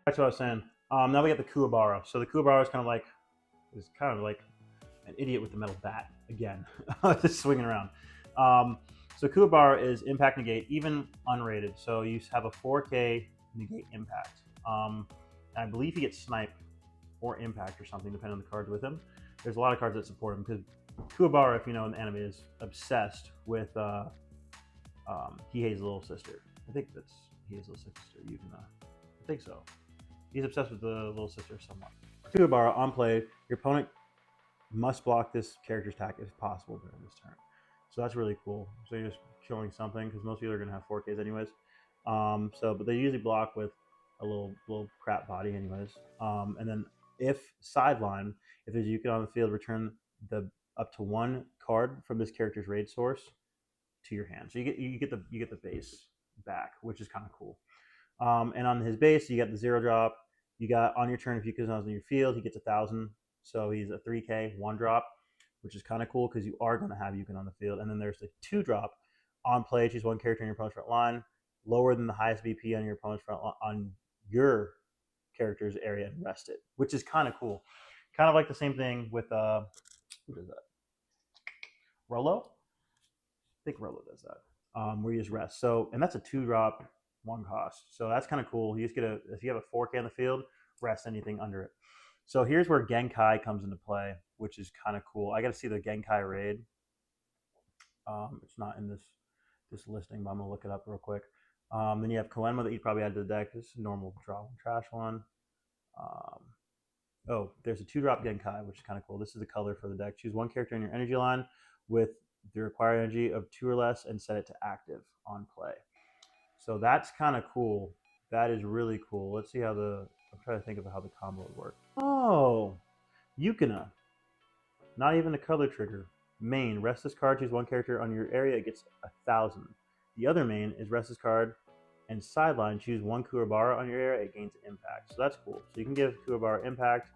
That's what I was saying. Now we got the Kuwabara. So the Kuwabara is kind of like an idiot with the metal bat again, just swinging around. So Kuwabara is impact negate, even unrated. So you have a 4K negate impact. And I believe he gets snipe or impact or something, depending on the cards with him. There's a lot of cards that support him because Kuwabara, if you know in the anime, is obsessed with Kihei's little sister. I think that's Kihei's little sister, Yukina. I think so. He's obsessed with the little sister somewhat. Kuwabara, on play, your opponent must block this character's attack if possible during this turn. So that's really cool. So you're just killing something because most people are going to have 4Ks anyways. But they usually block with a little crap body anyways. And then if sideline, if there's Yukina on the field, return the up to one card from this character's raid source to your hand. So you get the base back, which is kind of cool. And on his base, you got the 0-drop. You got on your turn, if Yukina's on your field, he gets 1,000. So he's a 3K 1-drop, which is kind of cool because you are going to have Yukina on the field. And then there's the 2-drop. On play, choose one character in your opponent's front line, lower than the highest BP on your opponent's front line, on your character's area, and rest it, which is kind of cool. Kind of like the same thing with what is that? Rolo? I think Rolo does that. Where you just rest. So, and that's a 2-drop, 1 cost. So that's kind of cool. You just get if you have a 4K on the field, rest anything under it. So here's where Genkai comes into play, which is kind of cool. I got to see the Genkai raid. It's not in this listing, but I'm gonna look it up real quick. Then you have Koenma that you probably add to the deck. This is a normal draw one, trash one. Oh, there's a 2-drop Genkai, which is kind of cool. This is the color for the deck. Choose one character in your energy line with the required energy of 2 or less and set it to active on play. So that's kind of cool. That is really cool. Let's see how I'm trying to think of how the combo would work. Oh, Yukina. Not even a color trigger. Main, rest this card, choose one character on your area, it gets 1,000. The other main is rest this card and sideline, choose one Kuwabara on your area, it gains impact. So that's cool. So you can give Kuwabara impact,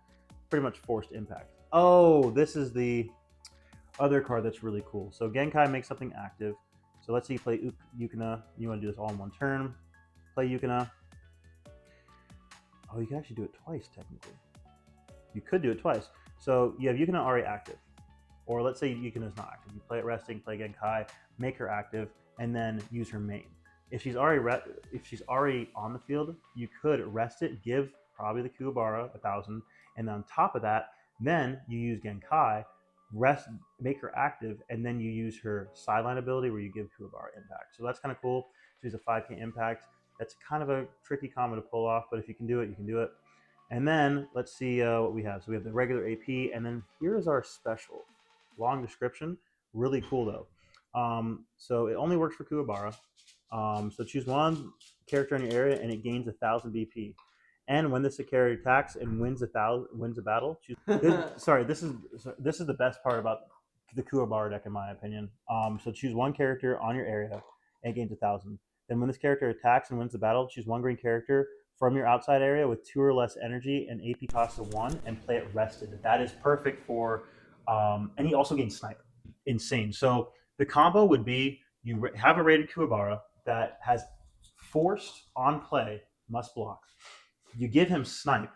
pretty much forced impact. Oh, this is the other card that's really cool. So Genkai makes something active. So let's say you play Yukina. You want to do this all in one turn. Play Yukina. Oh, you can actually do it twice, technically. You could do it twice. So you have Yukina already active. Or let's say Yukina is not active. You play it resting, play Genkai, make her active, and then use her main. If she's already on the field, you could rest it, give probably the Kuwabara 1,000, and on top of that, then you use Genkai, rest, make her active, and then you use her sideline ability where you give Kuwabara impact. So that's kind of cool. She's a 5K impact. That's kind of a tricky combo to pull off, but if you can do it, you can do it. And then let's see what we have. So we have the regular AP, and then here's our special. Long description, really cool though. So it only works for Kuwabara. So choose one character in your area, and it gains 1,000 BP. And when this character attacks and wins a battle, sorry, this is the best part about the Kuwabara deck in my opinion. So choose one character on your area, and it gains 1,000. Then when this character attacks and wins the battle, choose one green character from your outside area with 2 or less energy and AP cost of 1, and play it rested. That is perfect for. And he also gains snipe. Insane. So the combo would be you have a rated Kuwabara that has forced on play, must block. You give him snipe.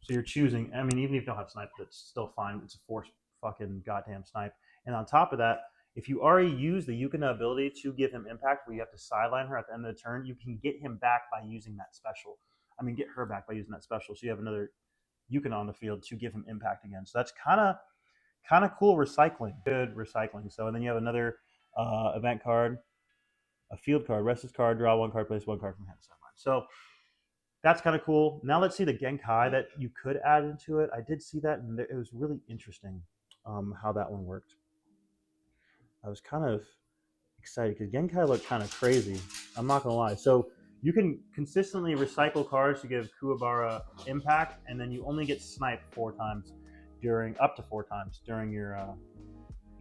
So you're choosing, I mean, even if you don't have snipe, that's still fine. It's a forced fucking goddamn snipe. And on top of that, if you already use the Yukina ability to give him impact where you have to sideline her at the end of the turn, you can get him back by using that special. I mean, get her back by using that special. So you have another Yukina on the field to give him impact again. So that's kind of cool recycling. Good recycling. So and then you have another event card, a field card, rest this card, draw 1 card, place 1 card from hand to sideline. So that's kind of cool. Now let's see the Genkai that you could add into it. I did see that, and it was really interesting how that one worked. I was kind of excited because Genkai looked kind of crazy. I'm not gonna lie. So you can consistently recycle cards to give Kuwabara impact, and then you only get sniped 4 times up to 4 times during your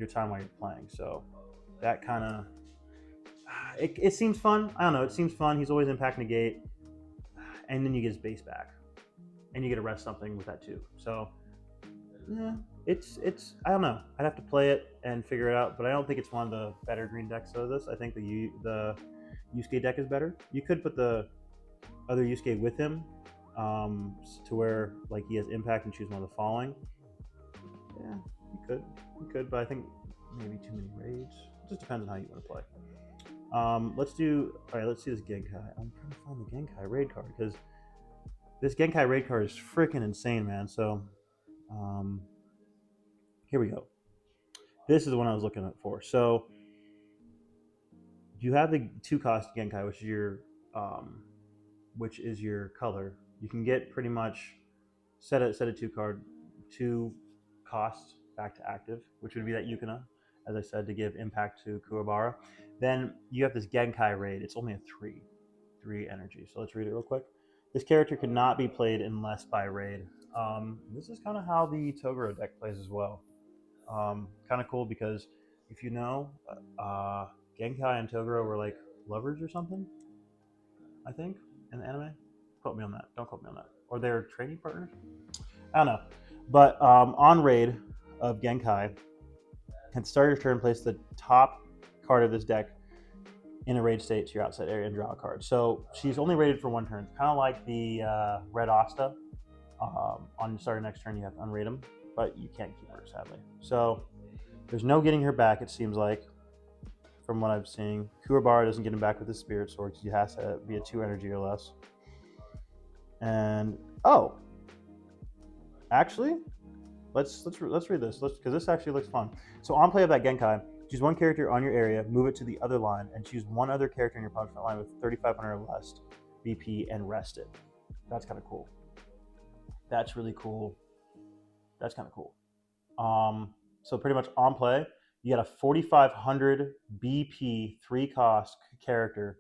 time while you're playing. So that kind of it seems fun. I don't know. It seems fun. He's always impact negate, and then you get his base back, and you get to rest something with that too. So yeah, it's I don't know. I'd have to play it and figure it out, but I don't think it's one of the better green decks of this. I think the Yusuke deck is better. You could put the other Yusuke with him, to where like he has impact and choose one of the following. Yeah, you could, but I think maybe too many raids. It just depends on how you want to play. Let's do all right. Let's do this Genkai. I'm trying to find the Genkai raid card because this Genkai raid card is freaking insane, man. So, um, here we go. This is the one I was looking for. So, you have the 2-cost Genkai, which is your color. You can get pretty much set a 2 cost back to active, which would be that Yukina, as I said, to give impact to Kuwabara. Then you have this Genkai raid. It's only a 3 energy. So let's read it real quick. This character cannot be played unless by raid. This is kind of how the Toguro deck plays as well. Kind of cool because if you know, Genkai and Toguro were like lovers or something, I think, in the anime. Quote me on that. Don't quote me on that. Or they're training partners. I don't know. But on raid of Genkai, at the start of your turn, place the top card of this deck in a raid state to your outside area and draw a card. So she's only rated for 1 turn. Kind of like the Red Asta. On the start of next turn, you have to unraid them, but you can't keep her, sadly. So there's no getting her back, it seems like, from what I'm seeing. Kuwabara doesn't get him back with his Spirit Sword because he has to be a 2 energy or less. And actually, let's read this because this actually looks fun. So on play of that Genkai, choose 1 character on your area, move it to the other line, and choose 1 other character in your opponent's line with 3,500 or less BP and rest it. That's kind of cool. That's really cool. That's kind of cool. So pretty much on play, you got a 4,500 BP 3-cost character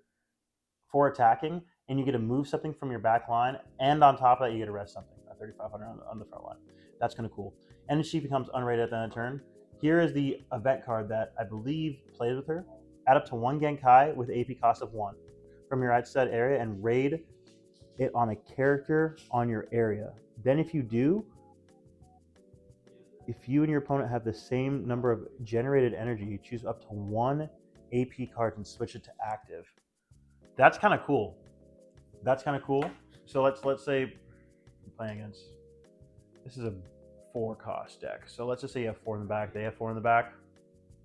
for attacking, and you get to move something from your back line, and on top of that, you get to rest something at 3,500 on the front line. That's kind of cool. And she becomes unrated at the end of turn. Here is the event card that I believe plays with her. Add up to 1 Genkai with AP cost of 1 from your outside area and raid it on a character on your area. Then if you do, if you and your opponent have the same number of generated energy, you choose up to 1 AP card and switch it to active. That's kind of cool. That's kind of cool. So let's say I'm playing against. This is a 4-cost deck. So let's just say you have 4 in the back. They have 4 in the back.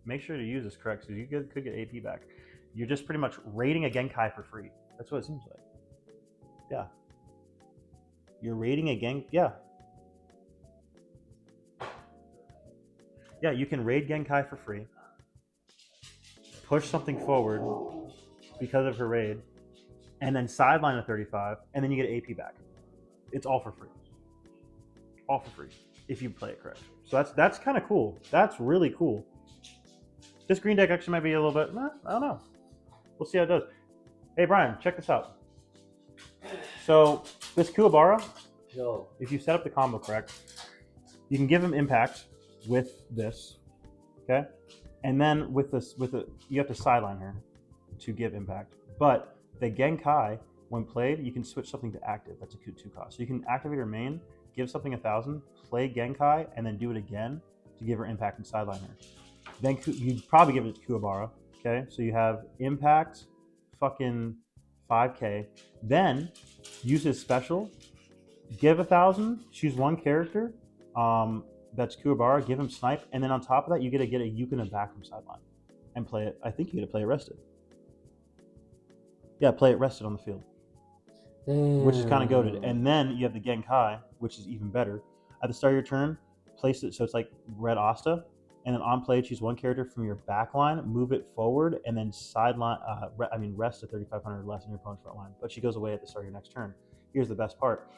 Make sure to use this correct because you could get AP back. You're just pretty much raiding a Genkai for free. That's what it seems like. Yeah. You're raiding a Genkai. Yeah. Yeah, you can raid Genkai for free. Push something forward because of her raid, and then sideline a 35, and then you get AP back. It's all for free. All for free if you play it correct. So that's kind of cool. That's really cool. This green deck actually might be a little bit. I don't know. We'll see how it does. Hey Brian, check this out. So this Kuwabara, if you set up the combo correct, you can give him impact with this, okay, and then with you have to sideline her to give impact. But the Genkai, when played, you can switch something to active. That's a 2 cost. So you can activate her main, give something 1,000, play Genkai, and then do it again to give her impact and sideline her. Then you probably give it to Kuwabara. Okay, so you have impact, fucking 5K. Then use his special, give 1,000, choose 1 character. That's Kuwabara. Give him snipe, and then on top of that, you get a Yukina back from sideline and play it. I think you get to play it rested. Yeah, play it rested on the field. Damn. Which is kind of goated. And then you have the Genkai, which is even better. At the start of your turn, place it so it's like Red Asta, and then on play, choose 1 character from your back line, move it forward, and then sideline. Rest at 3,500 or less in your opponent's front line. But she goes away at the start of your next turn. Here's the best part.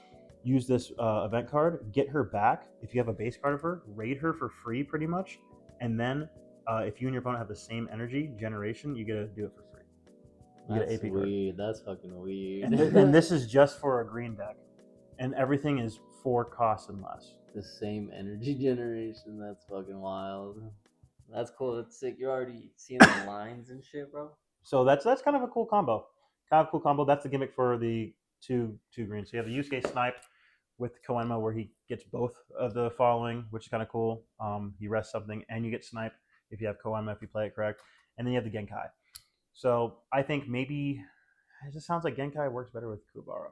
Use this event card, get her back. If you have a base card of her, raid her for free pretty much. And then if you and your opponent have the same energy generation, you get to do it for free. You That's get an AP weird. Card. That's fucking weird. And this is just for a green deck. And everything is 4 costs and less. The same energy generation. That's fucking wild. That's cool. That's sick. You're already seeing the lines and shit, bro. So that's kind of a cool combo. That's the gimmick for the two greens. So you have the Yusuke snipe with Koenma where he gets both of the following, which is kind of cool. He rests something, and you get snipe if you have Koenma, if you play it correct. And then you have the Genkai. So I think maybe it just sounds like Genkai works better with Kuwabara.